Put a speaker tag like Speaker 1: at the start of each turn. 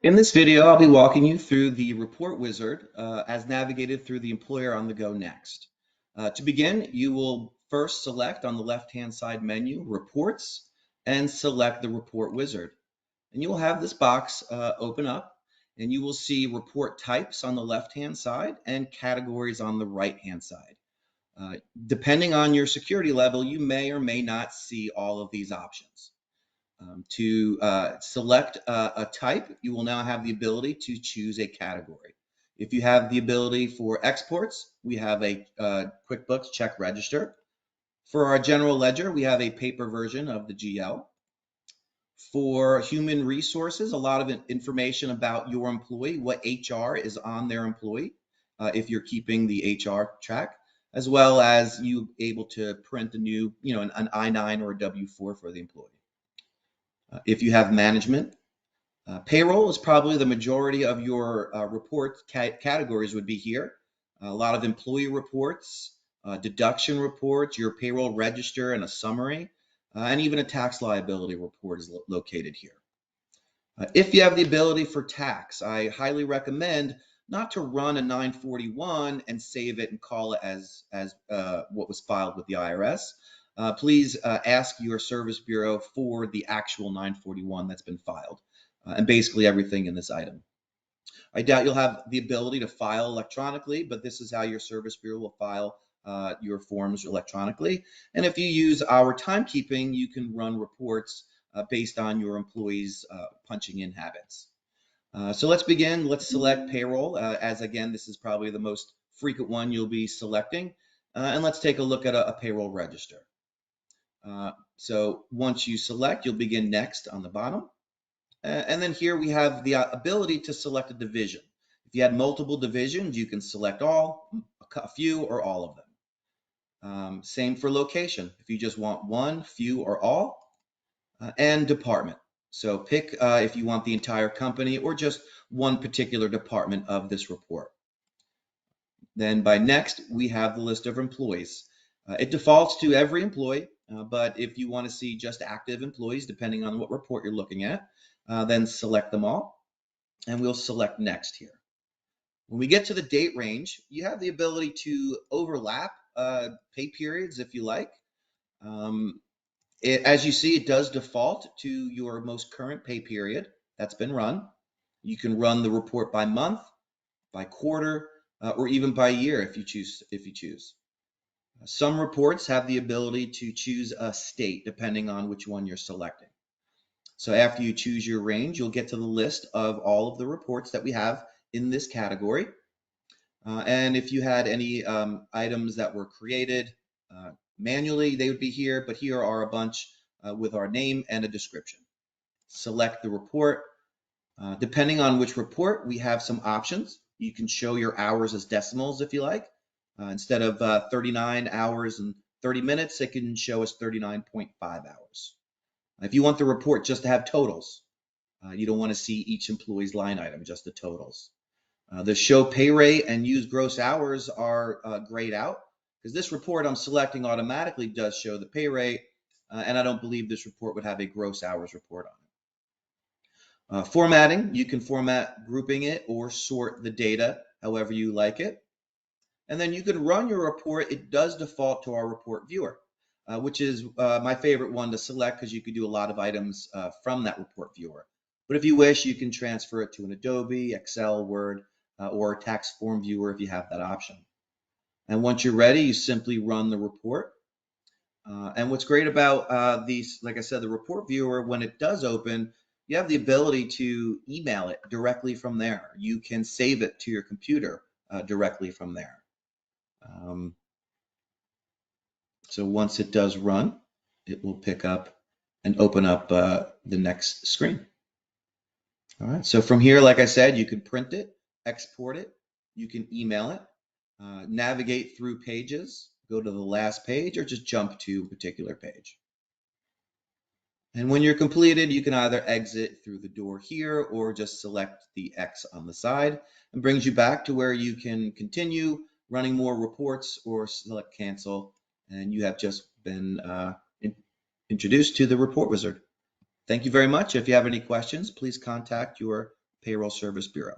Speaker 1: In this video, I'll be walking you through the report wizard as navigated through the Employer on the Go Next. To begin, you will first select on the left-hand side menu, Reports, and select the report wizard. And you will have this box open up, and you will see report types on the left-hand side and categories on the right-hand side. Depending on your security level, you may or may not see all of these options. To select a type, you will now have the ability to choose a category. If you have the ability for exports, we have a QuickBooks check register. For our general ledger, we have a paper version of the GL. For human resources, a lot of information about your employee, what HR is on their employee, if you're keeping the HR track, as well as you able to print a new, an I-9 or a W-4 for the employee. If you have management, payroll is probably the majority of your report categories would be here. A lot of employee reports, deduction reports, your payroll register and a summary, and even a tax liability report is located here. If you have the ability for tax, I highly recommend not to run a 941 and save it and call it as what was filed with the IRS. Please ask your service bureau for the actual 941 that's been filed and basically everything in this item. I doubt you'll have the ability to file electronically, but this is how your service bureau will file your forms electronically. And if you use our timekeeping, you can run reports based on your employees' punching in habits. So let's begin. Let's select payroll, as again, this is probably the most frequent one you'll be selecting. And let's take a look at a payroll register. So once you select, you'll begin next on the bottom. And then here we have the ability to select a division. If you had multiple divisions, you can select all, a few, or all of them. Same for location. If you just want one, few, or all. And department. So pick if you want the entire company or just one particular department of this report. Then by next, we have the list of employees. It defaults to every employee, but if you want to see just active employees, depending on what report you're looking at, then select them all, and we'll select next here. When we get to the date range, you have the ability to overlap pay periods if you like. As you see, it does default to your most current pay period that's been run. You can run the report by month, by quarter, or even by year if you choose. Some reports have the ability to choose a state depending on which one you're selecting. So after you choose your range, you'll get to the list of all of the reports that we have in this category. And if you had any items that were created manually, they would be here, but here are a bunch with our name and a description. Select the report. Depending on which report, we have some options. You can show your hours as decimals if you like. Instead of 39 hours and 30 minutes, it can show us 39.5 hours. If you want the report just to have totals, you don't want to see each employee's line item, just the totals. The show pay rate and use gross hours are grayed out because this report I'm selecting automatically does show the pay rate, and I don't believe this report would have a gross hours report on it. Formatting, you can format grouping it or sort the data however you like it. And then you can run your report. It does default to our report viewer, which is my favorite one to select because you could do a lot of items from that report viewer. But if you wish, you can transfer it to an Adobe, Excel, Word, or a tax form viewer if you have that option. And once you're ready, you simply run the report. And what's great about these, like I said, the report viewer, when it does open, you have the ability to email it directly from there. You can save it to your computer directly from there. So once it does run, it will pick up and open up the next screen. All right, so from here, like I said, you can print it, export it, you can email it, navigate through pages, go to the last page, or just jump to a particular page. And when you're completed, you can either exit through the door here or just select the X on the side and brings you back to where you can continue running more reports or select cancel. And you have just been introduced to the report wizard. Thank you very much. If you have any questions, please contact your Payroll Service Bureau.